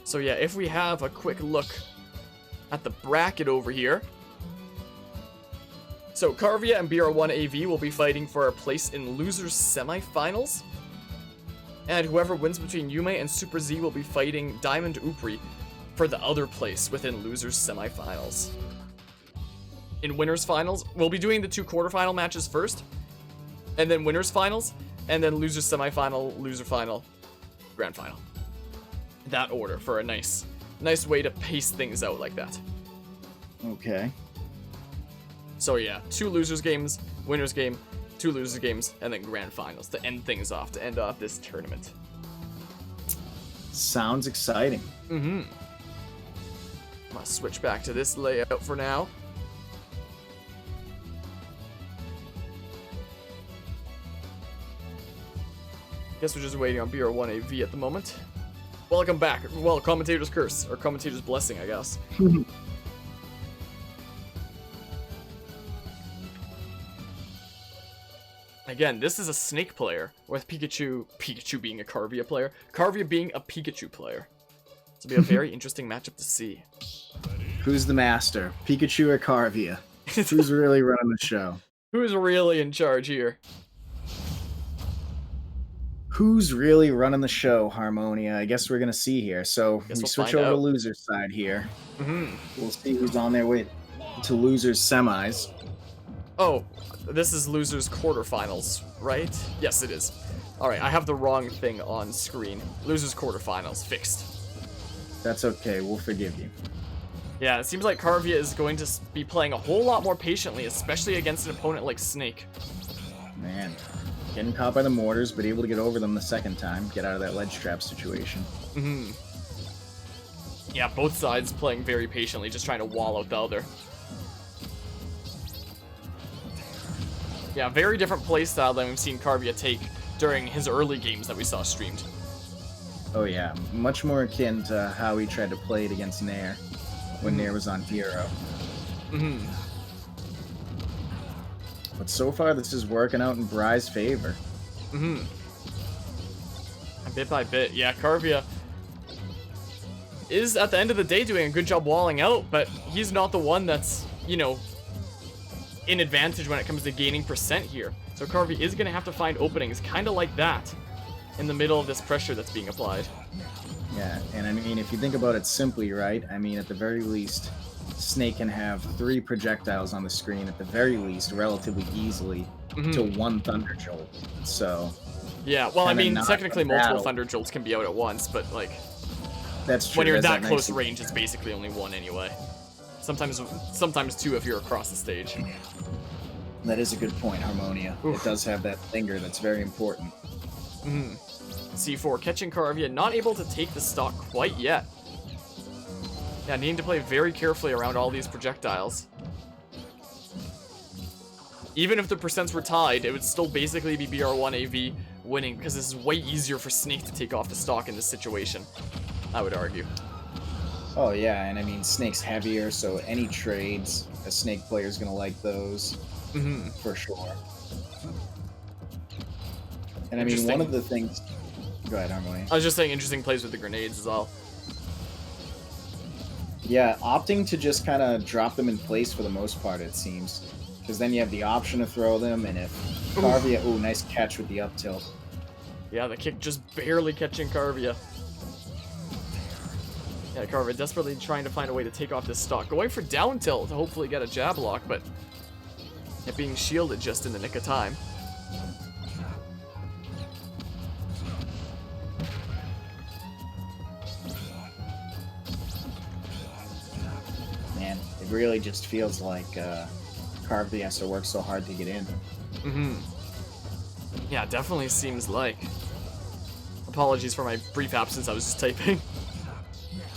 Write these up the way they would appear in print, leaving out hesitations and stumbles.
So yeah, if we have a quick look at the bracket over here. So Carvia and BR1 AV will be fighting for a place in losers semifinals. And whoever wins between Yume and Super Z will be fighting Diamond Upri for the other place within losers semifinals. In winners finals, we'll be doing the 2 quarterfinal matches first, and then winners finals, and then losers semifinal, loser final, grand final. That order for a nice way to pace things out like that. Okay. So yeah, 2 losers games, winners game, 2 losers games, and then grand finals to end things off, to end off this tournament. Sounds exciting. I'm gonna switch back to this layout for now. Guess we're just waiting on BR1 AV at the moment. Welcome back. Well, Commentator's Curse, or Commentator's Blessing, I guess. Again, this is a Snake player, with Pikachu being a Carvia player, Carvia being a Pikachu player. This will be a very interesting matchup to see. Who's the master, Pikachu or Carvia? Who's really running the show? Who's really in charge here? Who's really running the show, Harmonia? I guess we're going to see here. So we we'll switch find over to out. loser's side here. We'll see who's on their way to loser's semis. Oh, this is losers quarterfinals, right? Yes, it is. Alright, I have the wrong thing on screen. Losers quarterfinals, fixed. That's okay, we'll forgive you. Yeah, it seems like Carvia is going to be playing a whole lot more patiently, especially against an opponent like Snake. Man, getting caught by the mortars, but able to get over them the second time, get out of that ledge trap situation. Yeah, both sides playing very patiently, just trying to wall out the other. Yeah, very different playstyle than we've seen Carvia take during his early games that we saw streamed. Oh yeah, much more akin to how he tried to play it against Nair when Nair was on Hero. But so far, this is working out in Bry's favor. Bit by bit, yeah, Carvia is, at the end of the day, doing a good job walling out, but he's not the one that's, you know, in advantage when it comes to gaining percent here. So Carvia is going to have to find openings kind of like that in the middle of this pressure that's being applied. Yeah, and I mean, if you think about it simply, right? I mean, at the very least, Snake can have 3 projectiles on the screen, at the very least, relatively easily, to 1 Thunder Jolt. So... yeah, well, I mean, technically multiple battle. Thunder Jolts can be out at once, but, like... that's true. When you're That's that close nice range, it's basically only 1 anyway. Sometimes 2 if you're across the stage. That is a good point, Harmonia. Oof. It does have that linger that's very important. C4 catching Carvia, not able to take the stock quite yet. Yeah, needing to play very carefully around all these projectiles. Even if the percents were tied, it would still basically be BR1 AV winning, because this is way easier for Snake to take off the stock in this situation, I would argue. Oh yeah, and I mean, Snake's heavier, so any trades, a Snake player's gonna like those. For sure. And I mean, one of the things... Go ahead, Harmonia. I was just saying interesting plays with the grenades as well. Yeah, opting to just kind of drop them in place for the most part, it seems. Because then you have the option to throw them, and if Carvia... Ooh, nice catch with the up tilt. Yeah, the kick just barely catching Carvia. Yeah, Carvia desperately trying to find a way to take off this stock. Going for down tilt to hopefully get a jab lock, but it being shielded just in the nick of time. Man, it really just feels like Carvia has to work so hard to get in. Yeah, definitely seems like. Apologies for my brief absence, I was just typing.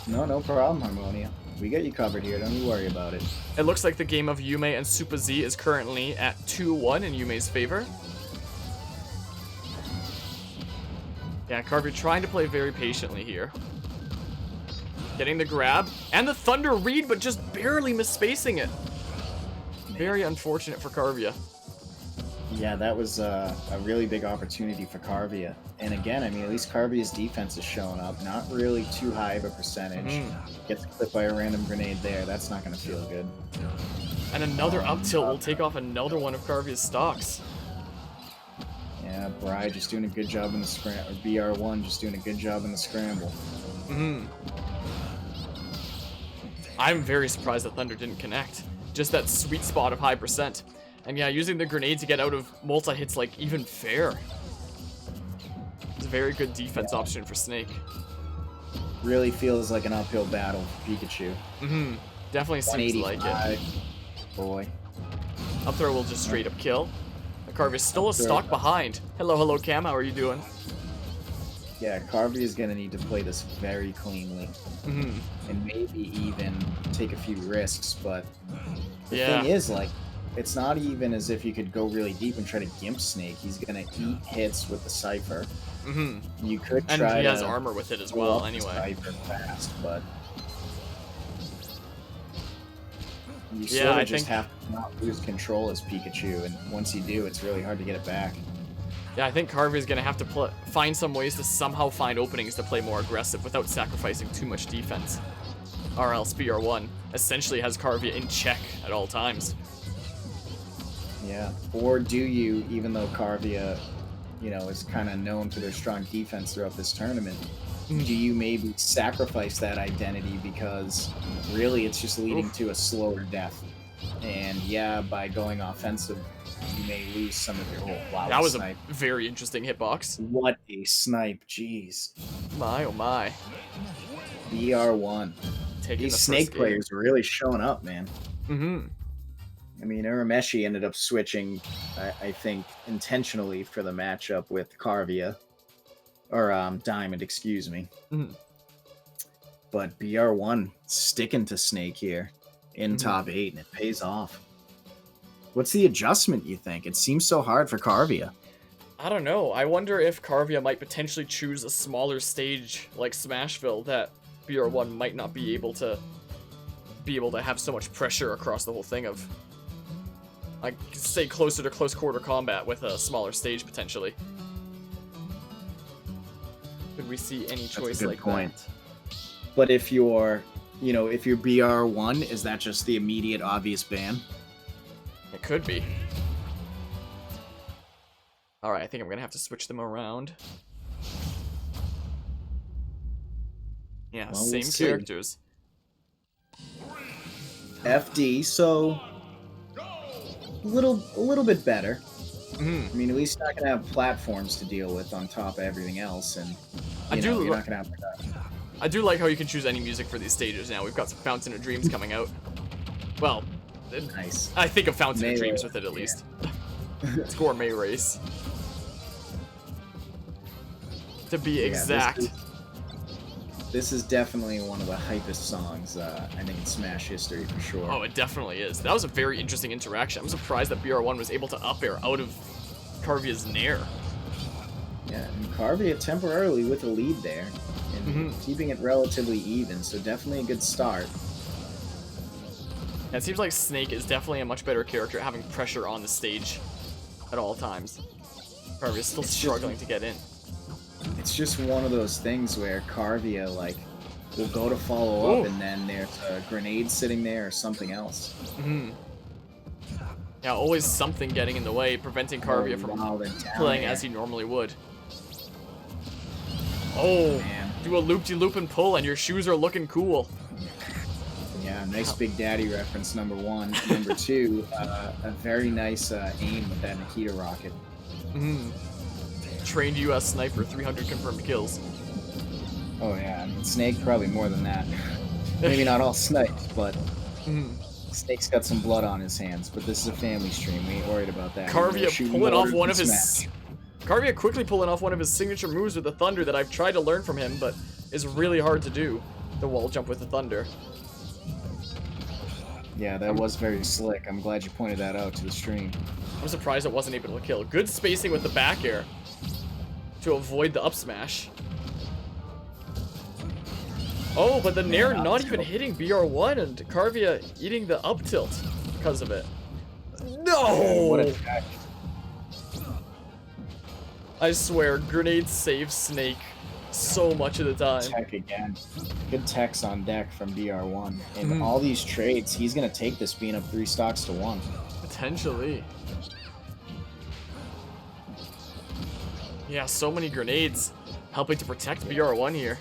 No problem, Harmonia. We got you covered here, don't you worry about it. It looks like the game of Yume and Super Z is currently at 2-1 in Yume's favor. Yeah, Carvia trying to play very patiently here. Getting the grab, and the Thunder read, but just barely misspacing it. Very unfortunate for Carvia. Yeah, that was a really big opportunity for Carvia. And again, I mean, at least Carvia's defense is showing up. Not really too high of a percentage. Gets clipped by a random grenade there. That's not going to feel good. And another up tilt will take off another one of Carvia's stocks. Yeah, Bri just doing a good job in the scramble. BR1 just doing a good job in the scramble. I'm very surprised that Thunder didn't connect. Just that sweet spot of high percent. And yeah, using the grenade to get out of multi-hits like even fair. It's a very good defense option for Snake. Really feels like an uphill battle for Pikachu. Definitely seems like it. Boy. Up throw will just straight up kill. Carvia's still a stock behind. Hello, Cam. How are you doing? Yeah, Carvia is going to need to play this very cleanly. And maybe even take a few risks, but the thing is, like, it's not even as if you could go really deep and try to gimp Snake. He's going to eat hits with the Cypher. You could try and he has armor with it as well, anyway. Cypher fast, but you I just think have to not lose control as Pikachu, and once you do, it's really hard to get it back. Yeah, I think Carvia is going to have to find some ways to somehow find openings to play more aggressive without sacrificing too much defense. Or else BR1 essentially has Carvia in check at all times. Yeah, or do you, even though Carvia, you know, is kind of known for their strong defense throughout this tournament, do you maybe sacrifice that identity because really it's just leading to a slower death? And yeah, by going offensive, you may lose some of your whole wow. That was snipe. A very interesting hitbox. What a snipe, jeez. My, oh my. BR1. These Snake players are really showing up, man. I mean, Urameshi ended up switching, I think, intentionally for the matchup with Carvia. Or Diamond, excuse me. But BR1 sticking to Snake here in top 8, and it pays off. What's the adjustment, you think? It seems so hard for Carvia. I don't know. I wonder if Carvia might potentially choose a smaller stage like Smashville that BR1 might not be able to have so much pressure across the whole thing of, like, stay closer to close quarter combat with a smaller stage potentially. Could we see any choice like that? But if you're, you know, if you're BR1, is that just the immediate obvious ban? It could be. Alright, I think I'm gonna have to switch them around. Yeah, well, same characters. FD, so a little bit better. I mean, at least you're not gonna have platforms to deal with on top of everything else, and you're not gonna have production. I do like how you can choose any music for these stages now. We've got some Fountain of Dreams coming out. Well, nice. I think of Fountain of Dreams with it at least. It's Gourmet Race. To be exact. This is definitely one of the hypest songs, I think, in Smash history, for sure. Oh, it definitely is. That was a very interesting interaction. I'm surprised that BR1 was able to up air out of Carvia's Nair. Yeah, and Carvia temporarily with a lead there, and keeping it relatively even, so definitely a good start. And it seems like Snake is definitely a much better character at having pressure on the stage at all times. Carvia's still struggling to get in. It's just one of those things where Carvia, like, will go to follow up, and then there's a grenade sitting there or something else. Yeah, always something getting in the way, preventing Carvia from playing as he normally would. Oh, man. Do a loop-de-loop and pull, and your shoes are looking cool. Yeah, nice Big Daddy reference, number one. Number two, a very nice aim with that Nikita rocket. Trained US sniper, 300 confirmed kills. Oh yeah, I mean, Snake probably more than that. Maybe not all snipes, but Snake's got some blood on his hands. But this is a family stream. We ain't worried about that. Carvia pulling off one of his... Carvia quickly pulling off one of his signature moves with the Thunder that I've tried to learn from him, but is really hard to do. The wall jump with the Thunder. Yeah, that was very slick. I'm glad you pointed that out to the stream. I'm surprised it wasn't able to kill. Good spacing with the back air to avoid the up smash. Oh, but the Nair not even hitting BR1 and Carvia eating the up tilt because of it. No! What a catch. I swear, grenades save Snake so much of the time. Tech again. Good techs on deck from BR1. And all these trades, he's going to take this being up 3 stocks to 1. Potentially. Yeah, so many grenades helping to protect BR1 here.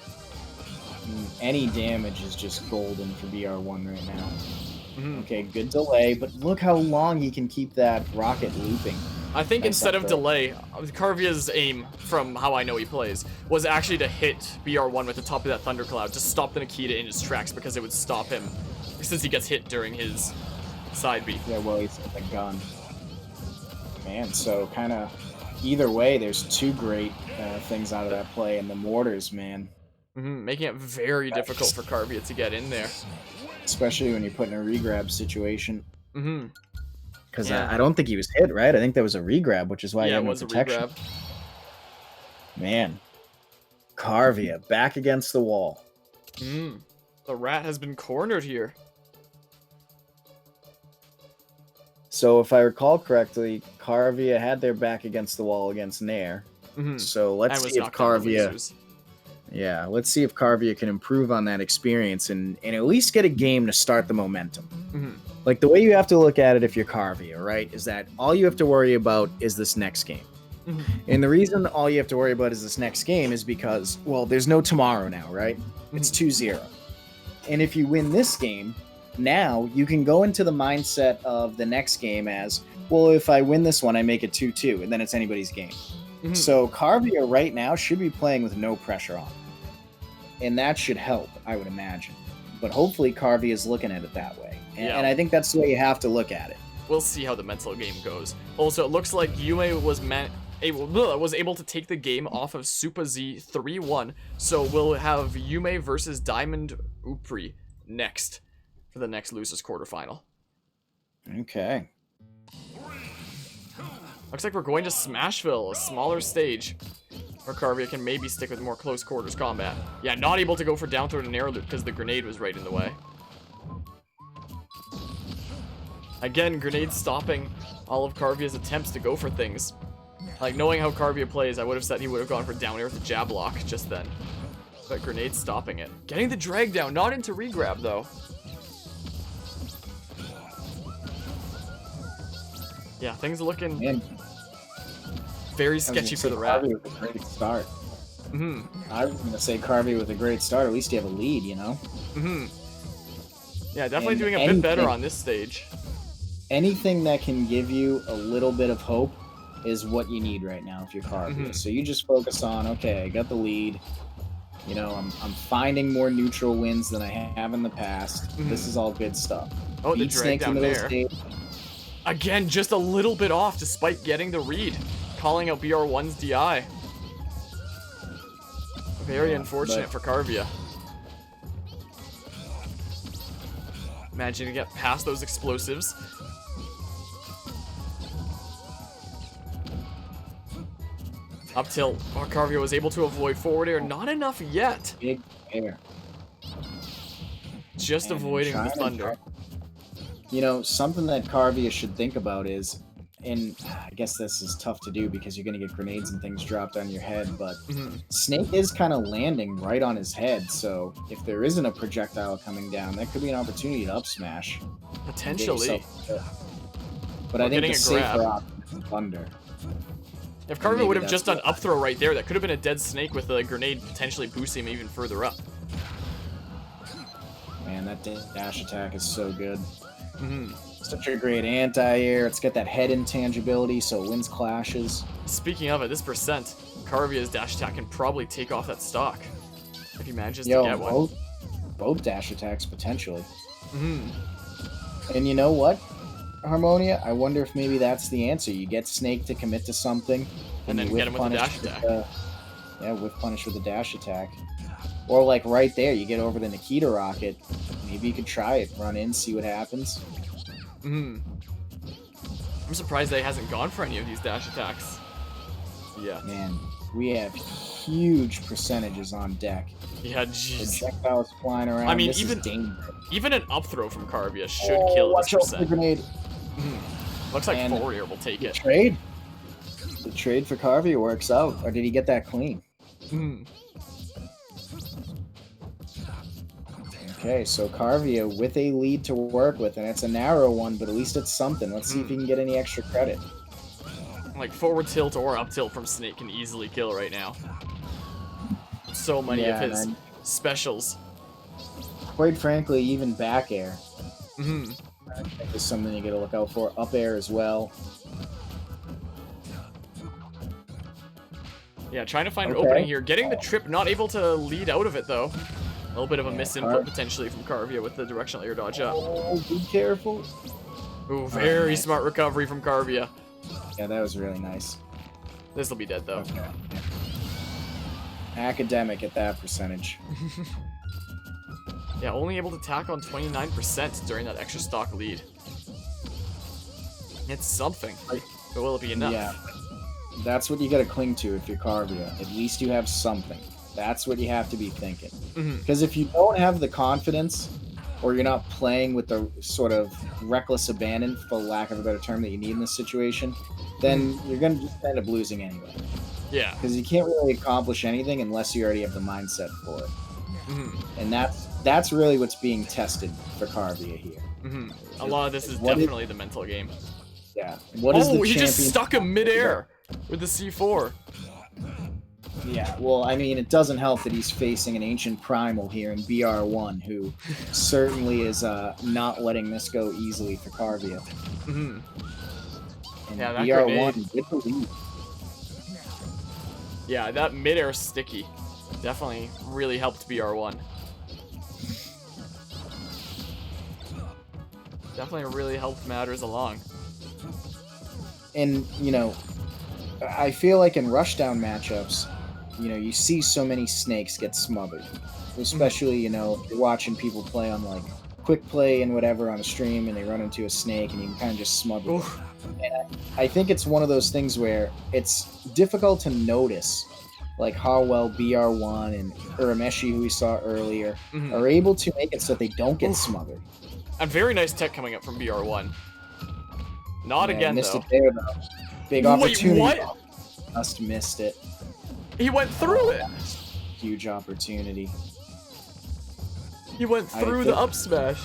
Any damage is just golden for BR1 right now. Okay, good delay, but look how long he can keep that rocket looping. I think instead of delay, Carvia's aim, from how I know he plays, was actually to hit BR1 with the top of that thundercloud to stop the Nikita in his tracks because it would stop him since he gets hit during his side beat. Yeah, well, he's got the gun. Man, so kind of either way, there's 2 great things out of that play, and the mortars, man. Making it very difficult for Carvia to get in there. Especially when you're put in a regrab situation. Because I don't think he was hit, right? I think that was a regrab, which is why he had no protection. A regrab. Man. Carvia, back against the wall. The rat has been cornered here. So if I recall correctly, Carvia had their back against the wall against Nair. So let's see if Carvia... Yeah, let's see if Carvia can improve on that experience and at least get a game to start the momentum. Like, the way you have to look at it if you're Carvia, right, is that all you have to worry about is this next game. And the reason all you have to worry about is this next game is because, well, there's no tomorrow now, right? It's 2-0. And if you win this game, now you can go into the mindset of the next game as, well, if I win this one, I make it 2-2, and then it's anybody's game. So Carvia right now should be playing with no pressure on. And that should help, I would imagine. But hopefully Carvia is looking at it that way. And I think that's the way you have to look at it. We'll see how the mental game goes. Also, it looks like Yume was able to take the game off of Super Z 3-1. So we'll have Yume versus Diamond Upri next for the next losers quarterfinal. Okay. Looks like we're going to Smashville, a smaller stage, where Carvia can maybe stick with more close quarters combat. Yeah, not able to go for down throw and air loop because the grenade was right in the way. Again, grenade stopping all of Carvia's attempts to go for things. Like, knowing how Carvia plays, I would have said he would have gone for down air with the jab lock just then. But grenade stopping it. Getting the drag down, not into regrab though. Yeah, things are looking very sketchy for the rat. Carvia with a great start. I was going to say Carvia with a great start. At least you have a lead, you know? Yeah, definitely doing a bit better on this stage. Anything that can give you a little bit of hope is what you need right now if you're Carvia. So you just focus on, okay, I got the lead. You know, I'm finding more neutral wins than I have in the past. This is all good stuff. Oh, the drag down there. Again, just a little bit off despite getting the read. Calling out BR1's DI. Very unfortunate for Carvia. Managing to get past those explosives. Up till Carvia was able to avoid forward air. Not enough yet. Big air. Just avoiding the thunder. You know, something that Carvia should think about is, and I guess this is tough to do because you're going to get grenades and things dropped on your head, but Snake is kind of landing right on his head, so if there isn't a projectile coming down, that could be an opportunity to up smash. Potentially. But I think the safer option is thunder. If Carvia would have just done up throw right there, that could have been a dead Snake with a grenade potentially boosting him even further up. Man, that dash attack is so good. Such a great anti-air. It's got that head intangibility, so it wins clashes. Speaking of it, this percent, Carvia's dash attack can probably take off that stock if he manages to get one. Both dash attacks, potentially. And you know what, Harmonia? I wonder if maybe that's the answer. You get Snake to commit to something, and then get him with the dash attack. Yeah, whiff punish with the dash attack. Or like right there, you get over the Nikita rocket. Maybe you could try it, run in, see what happens. I'm surprised that he hasn't gone for any of these dash attacks. Yeah. Man, we have huge percentages on deck. Yeah, jeez. Projectiles flying around. I mean, this is dangerous. Even an up throw from Carvia should kill this percent. The grenade. Looks like forward air will take it. The trade for Carvia works out, or did he get that clean? Okay, so Carvia with a lead to work with, and it's a narrow one, but at least it's something. Let's see if he can get any extra credit. Like, forward tilt or up tilt from Snake can easily kill right now. So many of his specials. Quite frankly, even back air. I think is something you gotta look out for. Up air as well. Yeah, trying to find an opening here. Getting the trip, not able to lead out of it, though. A little bit of a misinput, potentially, from Carvia with the directional air dodge up. Oh, be careful. Ooh, very smart recovery from Carvia. Yeah, that was really nice. This will be dead, though. Okay. Academic at that percentage. Yeah, only able to tack on 29% during that extra stock lead. It's something. But will it be enough? Yeah. That's what you gotta cling to if you're Carvia. At least you have something. That's what you have to be thinking. Because if you don't have the confidence, or you're not playing with the sort of reckless abandon, for lack of a better term, that you need in this situation, then you're going to just end up losing anyway. Yeah. Because you can't really accomplish anything unless you already have the mindset for it. And that's really what's being tested for Carvia here. A lot of this is definitely the mental game. Yeah. What is the he champion? just stuck him midair with the C4. Yeah, well, I mean, it doesn't help that he's facing an Ancient Primal here in BR1, who certainly is not letting this go easily for Carvia. And yeah, that BR1 with the lead. Yeah, that midair sticky definitely really helped BR1. Definitely really helped matters along. And, you know, I feel like in rushdown matchups, you know, you see so many snakes get smothered. Especially, you know, you're watching people play on, like, quick play and whatever on a stream, and they run into a snake, and you can kind of just smother them. And I think it's one of those things where it's difficult to notice, like, how well BR1 and Urameshi, who we saw earlier, are able to make it so that they don't get smothered. A very nice tech coming up from BR1. Not again, missed though. It there, though. Big opportunity. Wait, what? Just missed it. He went through it. Huge opportunity. He went through the up smash.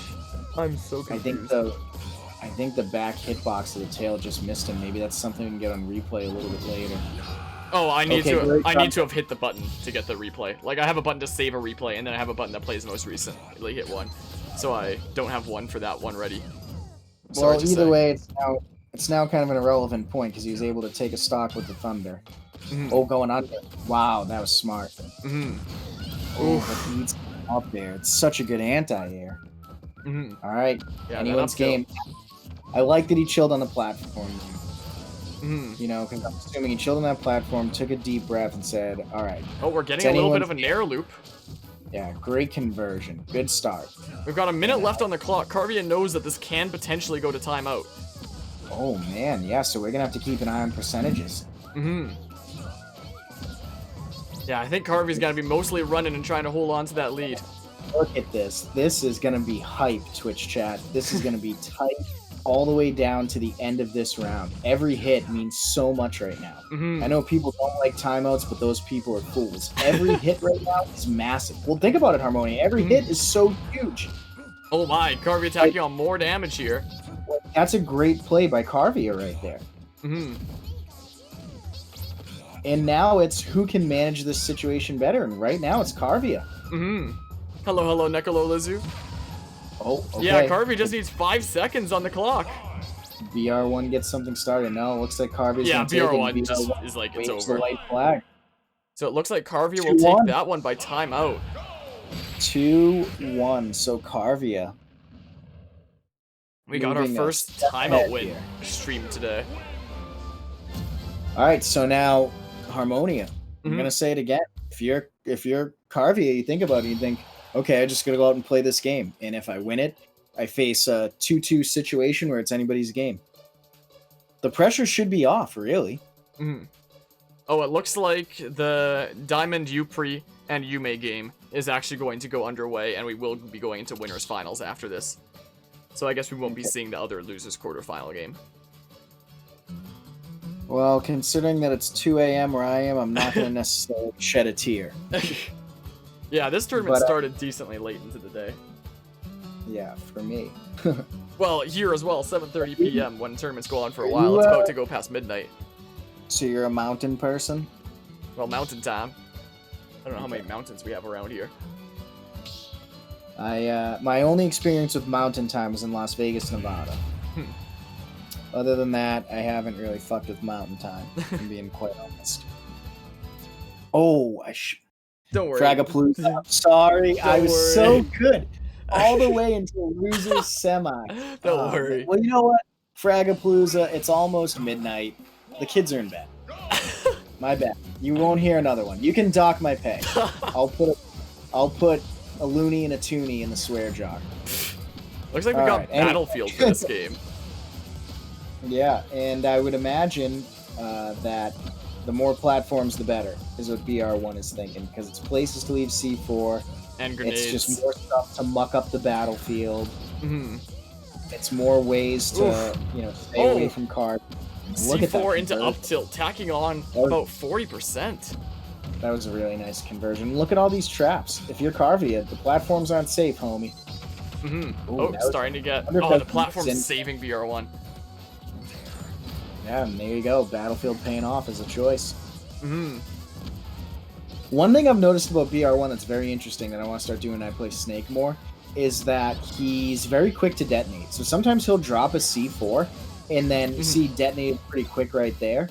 I'm so confused. I think the back hitbox of the tail just missed him. Maybe that's something we can get on replay a little bit later. Oh, I need to have hit the button to get the replay. Like, I have a button to save a replay, and then I have a button that plays most recently hit one. So I don't have one for that one ready. Well, either way, it's now kind of an irrelevant point because he was able to take a stock with the Thunder. Oh, going under. Wow, that was smart. Oh, he's up there. It's such a good anti-air. All right, yeah, anyone's game. I like that he chilled on the platform. You know, because I'm assuming he chilled on that platform, took a deep breath, and said, all right. Oh, we're getting a little bit of a nair loop. Yeah, great conversion. Good start. We've got a minute left on the clock. Carvia knows that this can potentially go to timeout. Oh, man, yeah, so we're going to have to keep an eye on percentages. Yeah, I think Carvia's got to be mostly running and trying to hold on to that lead. Look at this. This is going to be hype, Twitch chat. This is going to be tight all the way down to the end of this round. Every hit means so much right now. I know people don't like timeouts, but those people are fools. Every hit right now is massive. Well, think about it, Harmonia. Every hit is so huge. Oh my, Carvia attacking on more damage here. That's a great play by Carvia right there. And now it's who can manage this situation better, and right now it's Carvia. Hello, Nekololizu. Oh, okay. Yeah, Carvia just needs 5 seconds on the clock. BR1 gets something started. No, it looks like Carvia's gonna take it. BR1 just is like, it's over. The white flag. So it looks like Carvia will take that one by timeout. 2-1, so Carvia. We got our first timeout win stream today. All right, so now Harmonia. I'm gonna say it again. If you're Carvia, you think about it. You think, okay, I'm just gonna go out and play this game, and if I win it, I face a 2-2 situation where it's anybody's game. The pressure should be off, really. Oh, it looks like the Diamond Upri and Yume game is actually going to go underway, and we will be going into winners finals after this. So I guess we won't be seeing the other losers quarterfinal game. Well, considering that it's 2 a.m. where I am, I'm not going to necessarily shed a tear. Yeah, this tournament But, started decently late into the day. Yeah, for me. Well, here as well, 7:30 p.m. when tournaments go on for a while. It's about to go past midnight. So you're a mountain person? Well, mountain time. I don't know how many mountains we have around here. My only experience with mountain time was in Las Vegas, Nevada. Other than that, I haven't really fucked with mountain time, if I'm being quite honest. Oh, Don't worry. Fragapalooza. I'm sorry, Don't I was worry. so good. All the way until losers semi. Don't worry. Well, you know what? Fragapalooza, it's almost midnight. The kids are in bed. My bad. You won't hear another one. You can dock my pay. I'll put a loony and a toonie in the swear jar. Looks like we got Battlefield for this game. Yeah, and I would imagine that the more platforms, the better, is what BR1 is thinking, because it's places to leave C4. And grenades. It's just more stuff to muck up the battlefield. Mm-hmm. It's more ways to, stay away from cards. Look at that C4 into up tilt, tacking on about 40%. That was a really nice conversion. Look at all these traps. If you're Carvia, the platforms aren't safe, homie. Mm-hmm. Ooh, Starting to get... Oh, the platform's saving BR1. Yeah, and there you go. Battlefield paying off as a choice. Mm-hmm. One thing I've noticed about BR1 that's very interesting that I want to start doing when I play Snake more is that he's very quick to detonate. So sometimes he'll drop a C4 and then see detonated pretty quick right there.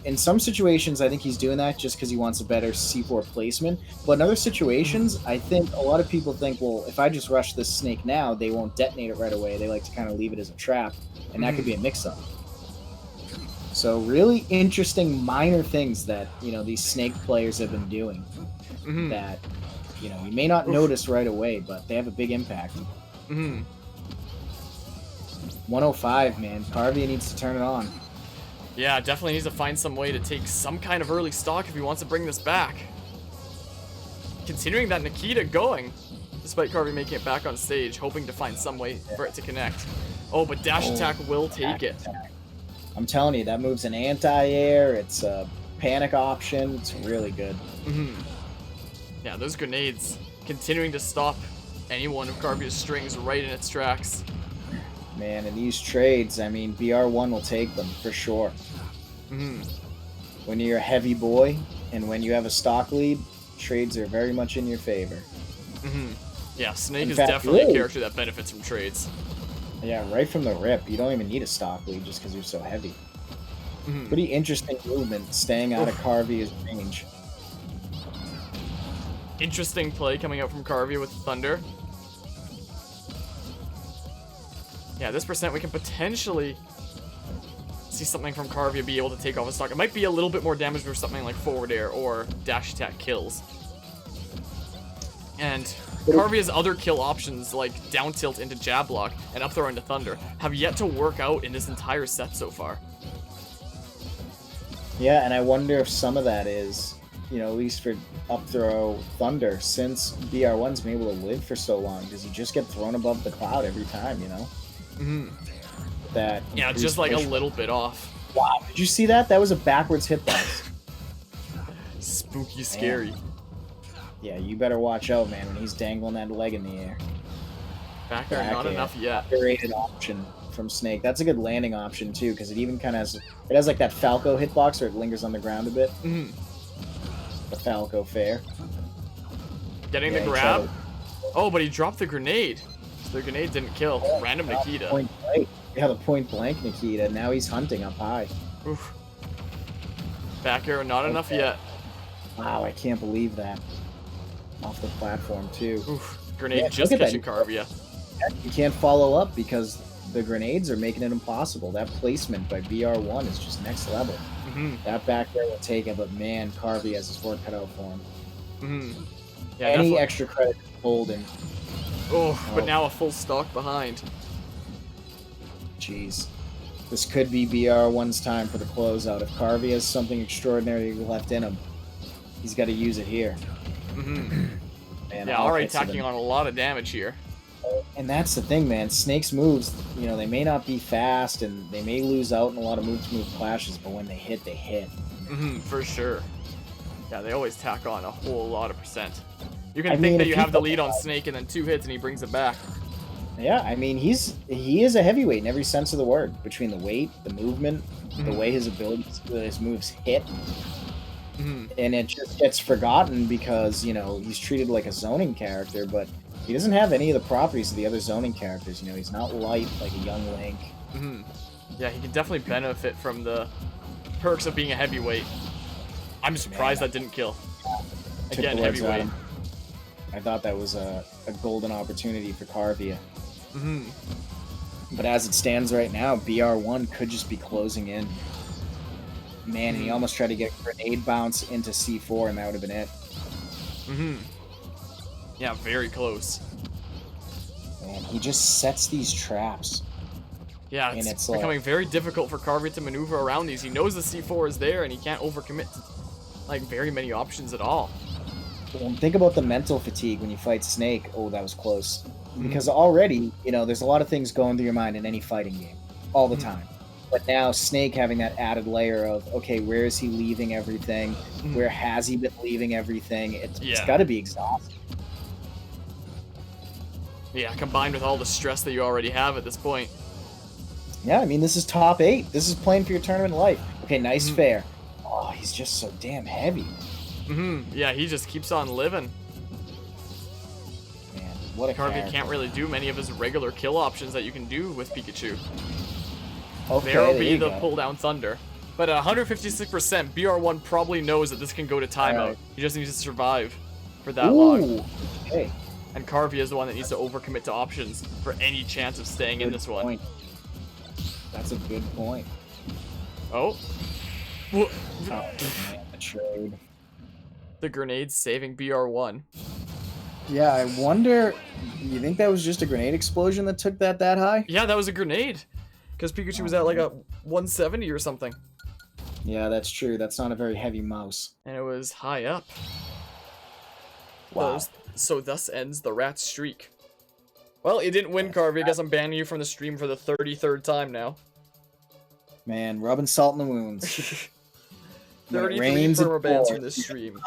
In some situations, I think he's doing that just because he wants a better C4 placement. But in other situations, I think a lot of people think, well, if I just rush this Snake now, they won't detonate it right away. They like to kind of leave it as a trap, and that could be a mix-up. So really interesting minor things that, these Snake players have been doing that, you may not notice right away, but they have a big impact. 105, man. Carvia needs to turn it on. Yeah, definitely needs to find some way to take some kind of early stock if he wants to bring this back. Continuing that Nikita going, despite Carvia making it back on stage, hoping to find some way for it to connect. Oh, but dash attack will take it. I'm telling you, that move's an anti-air. It's a panic option. It's really good. Yeah, those grenades continuing to stop any one of Carvia's strings right in its tracks. Man, in these trades, I mean, BR1 will take them for sure. When you're a heavy boy and when you have a stock lead, trades are very much in your favor. Yeah, Snake is definitely a character that benefits from trades. Yeah, right from the rip. You don't even need a stock lead just because you're so heavy. Pretty interesting movement, staying out of Carvia's range. Interesting play coming out from Carvia with Thunder. Yeah, this percent we can potentially see something from Carvia be able to take off a stock. It might be a little bit more damage for something like forward air or dash attack kills. And Carvia's other kill options, like down tilt into jab block and up throw into Thunder, have yet to work out in this entire set so far. Yeah, and I wonder if some of that is, at least for up throw Thunder, since BR1's been able to live for so long, does he just get thrown above the cloud every time, That just like a little bit off. Wow, did you see that? That was a backwards hitbox. Spooky scary. Man. Yeah, you better watch out, man, when he's dangling that leg in the air. Back air, not enough yet. Underrated option from Snake. That's a good landing option, too, because it even kind of has like that Falco hitbox where it lingers on the ground a bit. The Falco fair. Getting the grab. Oh, but he dropped the grenade. So the grenade didn't kill. Random Nikita. Point blank. Yeah, the point blank Nikita. Now he's hunting up high. Oof. Back arrow, not enough yet. Wow, I can't believe that. Off the platform, too. Oof. Grenade just catching Carvia. You can't follow up because the grenades are making it impossible. That placement by BR1 is just next level. That back there will take it, but man, Carvia has his work cut out for him. Yeah, any extra credit is golden. But now a full stock behind. Jeez. This could be BR1's time for the closeout. If Carvia has something extraordinary left in him, he's got to use it here. Yeah, already tacking on a lot of damage here. And that's the thing, man. Snake's moves, you know, they may not be fast and they may lose out in a lot of move-to-move clashes, but when they hit, they hit. For sure. Yeah, they always tack on a whole lot of percent. You can think that you have the lead on Snake and then 2 hits and he brings it back. Yeah, I mean, he is a heavyweight in every sense of the word. Between the weight, the movement, the way his abilities, his moves hit. And it just gets forgotten because, you know, he's treated like a zoning character, but he doesn't have any of the properties of the other zoning characters. You know, he's not light like a young Link. Yeah, he can definitely benefit from the perks of being a heavyweight. I'm surprised that didn't kill. Again, heavyweight. I thought that was a golden opportunity for Carvia. But as it stands right now, BR1 could just be closing in. Man, and he almost tried to get grenade bounce into C4, and that would have been it. Yeah, very close. Man, he just sets these traps. Yeah, it's becoming very difficult for Carvia to maneuver around these. He knows the C4 is there, and he can't overcommit to, like, very many options at all. Well, think about the mental fatigue when you fight Snake. Oh, that was close. Because already, you know, there's a lot of things going through your mind in any fighting game. All the time. But now Snake having that added layer of, okay, where is he leaving everything? Where has he been leaving everything? It's got to be exhausting. Yeah, combined with all the stress that you already have at this point. Yeah, I mean, this is top 8. This is playing for your tournament life. Okay, nice fair. Oh, he's just so damn heavy. Yeah, he just keeps on living. Man, what a Carvia can't really do many of his regular kill options that you can do with Pikachu. Okay, there will be the pull down Thunder. But at 156%, BR1 probably knows that this can go to timeout. He just needs to survive for that long. Okay. And Carvia is the one that needs to overcommit to options for any chance of staying in this one. That's a good point. Oh. Man, the trade. The grenades saving BR1. Yeah, I wonder, you think that was just a grenade explosion that took that high? Yeah, that was a grenade. Because Pikachu was at like a 170 or something. Yeah, that's true. That's not a very heavy mouse. And it was high up. Wow. So thus ends the rat streak. Well, you didn't win, Carvia. I guess I'm banning you from the stream for the 33rd time now. Man, rubbing salt in the wounds. 33 perma bans from this stream.